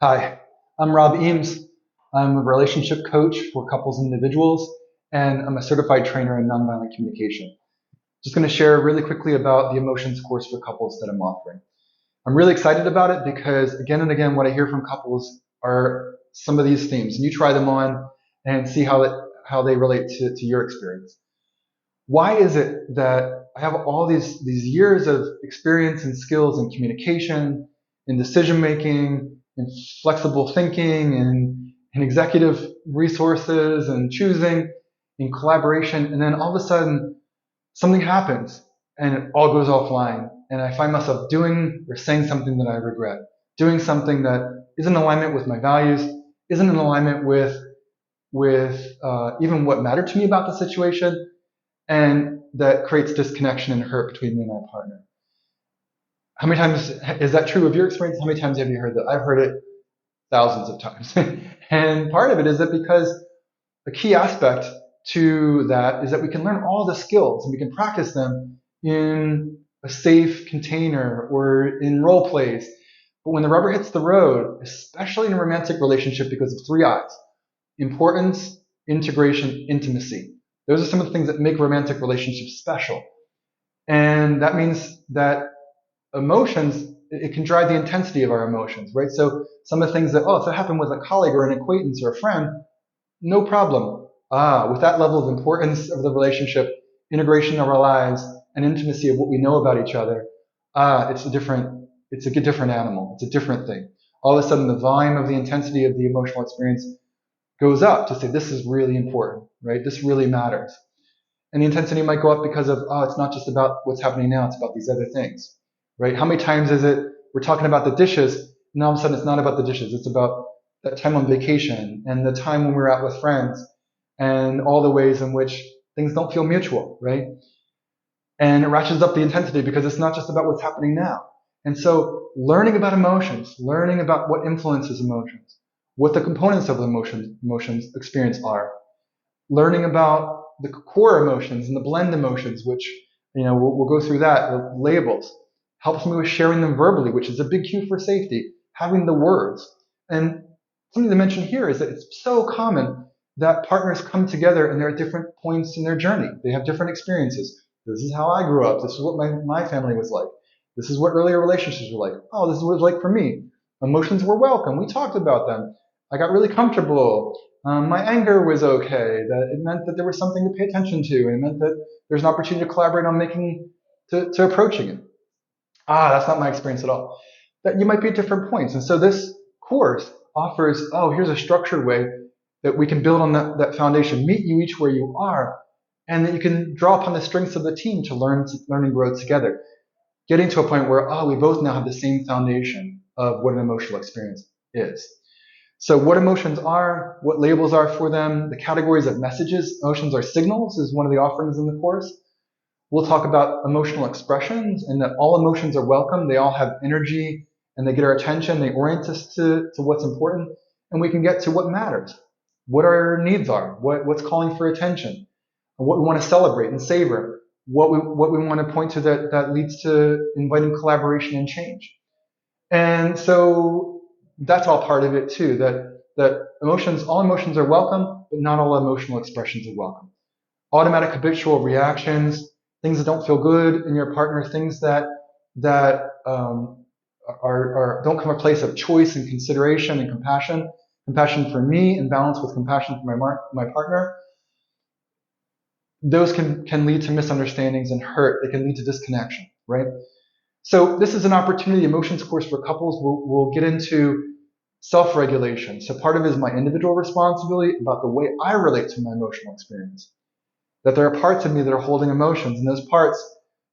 Hi, I'm Rob Eames. I'm a relationship coach for couples and individuals, and I'm a certified trainer in nonviolent communication. Just going to share really quickly about the emotions course for couples that I'm offering. I'm really excited about it because again and again, what I hear from couples are some of these themes, and you try them on and see how they relate to your experience. Why is it that I have all these years of experience and skills in communication, in decision making, in flexible thinking, in executive resources and choosing, in collaboration, and then all of a sudden something happens and it all goes offline, and I find myself doing or saying something that I regret, doing something that isn't in alignment with my values, isn't in alignment with even what mattered to me about the situation, and that creates disconnection and hurt between me and my partner. How many times is that true of your experience? How many times have you heard that? I've heard it thousands of times. And part of it is that because a key aspect to that is that we can learn all the skills and we can practice them in a safe container or in role plays. But when the rubber hits the road, especially in a romantic relationship, because of three I's: importance, integration, intimacy. Those are some of the things that make romantic relationships special. And that means that emotions, it can drive the intensity of our emotions, right? So some of the things that, oh, if it happened with a colleague or an acquaintance or a friend, no problem. With that level of importance of the relationship, integration of our lives, and intimacy of what we know about each other, it's a different animal. It's a different thing. All of a sudden, the volume of the intensity of the emotional experience goes up to say, this is really important, right? This really matters. And the intensity might go up because of, oh, it's not just about what's happening now, it's about these other things, right? How many times is it we're talking about the dishes, and all of a sudden it's not about the dishes, it's about that time on vacation and the time when we're out with friends and all the ways in which things don't feel mutual, right? And it ratchets up the intensity because it's not just about what's happening now. And so learning about emotions, learning about what influences emotions, what the components of the emotions experience are, learning about the core emotions and the blend emotions, which we'll go through that, the labels, helps me with sharing them verbally, which is a big cue for safety, having the words. And something to mention here is that it's so common that partners come together and they're at different points in their journey. They have different experiences. This is how I grew up. This is what my family was like. This is what earlier relationships were like. Oh, this is what it was like for me. Emotions were welcome. We talked about them. I got really comfortable. My anger was okay. That it meant that there was something to pay attention to. And it meant that there's an opportunity to collaborate on to approaching it. That's not my experience at all. That you might be at different points. And so this course offers, oh, here's a structured way that we can build on that foundation, meet you each where you are, and that you can draw upon the strengths of the team to learn and grow together. Getting to a point where, oh, we both now have the same foundation of what an emotional experience is. So what emotions are, what labels are for them, the categories of messages. Emotions are signals is one of the offerings in the course. We'll talk about emotional expressions and that all emotions are welcome. They all have energy and they get our attention. They orient us to what's important, and we can get to what matters, what our needs are, what's calling for attention, and what we want to celebrate and savor, what we want to point to that leads to inviting collaboration and change. And so that's all part of it too, that all emotions are welcome, but not all emotional expressions are welcome. Automatic habitual reactions, things that don't feel good in your partner, things that don't come from a place of choice and consideration and compassion for me in balance with compassion for my partner. Those can lead to misunderstandings and hurt. They can lead to disconnection, right? So this is an opportunity, emotions course for couples. We'll get into self-regulation. So part of it is my individual responsibility about the way I relate to my emotional experience. That there are parts of me that are holding emotions, and those parts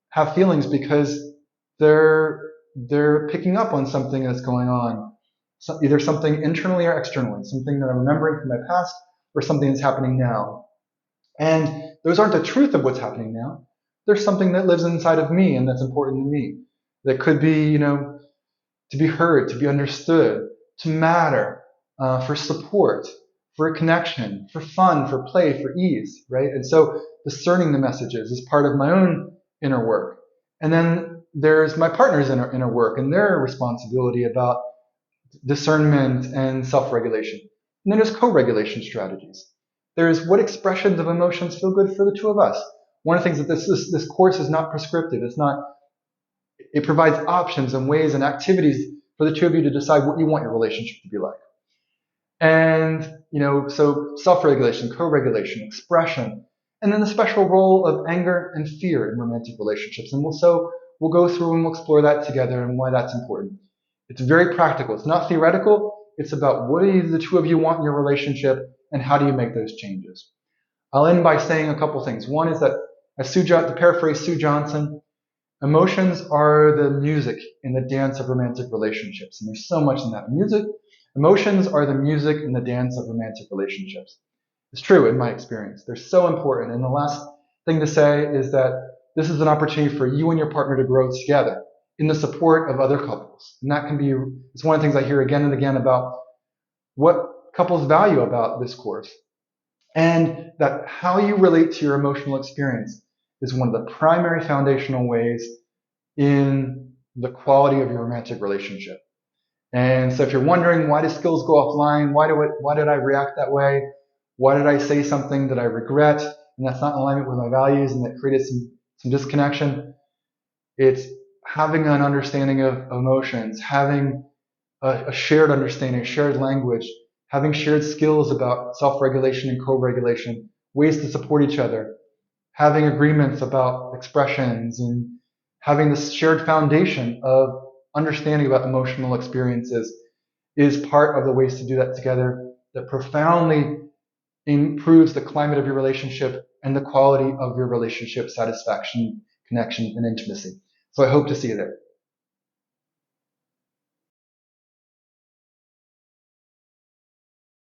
have feelings because they're picking up on something that's going on, either something internally or externally, something that I'm remembering from my past or something that's happening now. And those aren't the truth of what's happening now. There's something that lives inside of me and that's important to me. That could be, to be heard, to be understood, to matter, for support, for a connection, for fun, for play, for ease, right? And so discerning the messages is part of my own inner work. And then there's my partner's inner work and their responsibility about discernment and self-regulation. And then there's co-regulation strategies. There's what expressions of emotions feel good for the two of us. One of the things that this course is not prescriptive. It provides options and ways and activities for the two of you to decide what you want your relationship to be like. And, so self-regulation, co-regulation, expression, and then the special role of anger and fear in romantic relationships. And we'll go through and we'll explore that together and why that's important. It's very practical. It's not theoretical. It's about what do the two of you want in your relationship and how do you make those changes. I'll end by saying a couple things. One is that, to paraphrase Sue Johnson, emotions are the music in the dance of romantic relationships. And there's so much in that. Emotions are the music in the dance of romantic relationships. It's true in my experience. They're so important. And the last thing to say is that this is an opportunity for you and your partner to grow together in the support of other couples. And it's one of the things I hear again and again about what couples value about this course. And that how you relate to your emotional experience is one of the primary foundational ways in the quality of your romantic relationship. And so if you're wondering, why do skills go offline? Why did I react that way? Why did I say something that I regret and that's not in alignment with my values and that created some disconnection? It's having an understanding of emotions, having a shared understanding, a shared language, having shared skills about self-regulation and co-regulation, ways to support each other, having agreements about expressions, and having this shared foundation of understanding about emotional experiences is part of the ways to do that together that profoundly improves the climate of your relationship and the quality of your relationship satisfaction, connection, and intimacy. So I hope to see you there.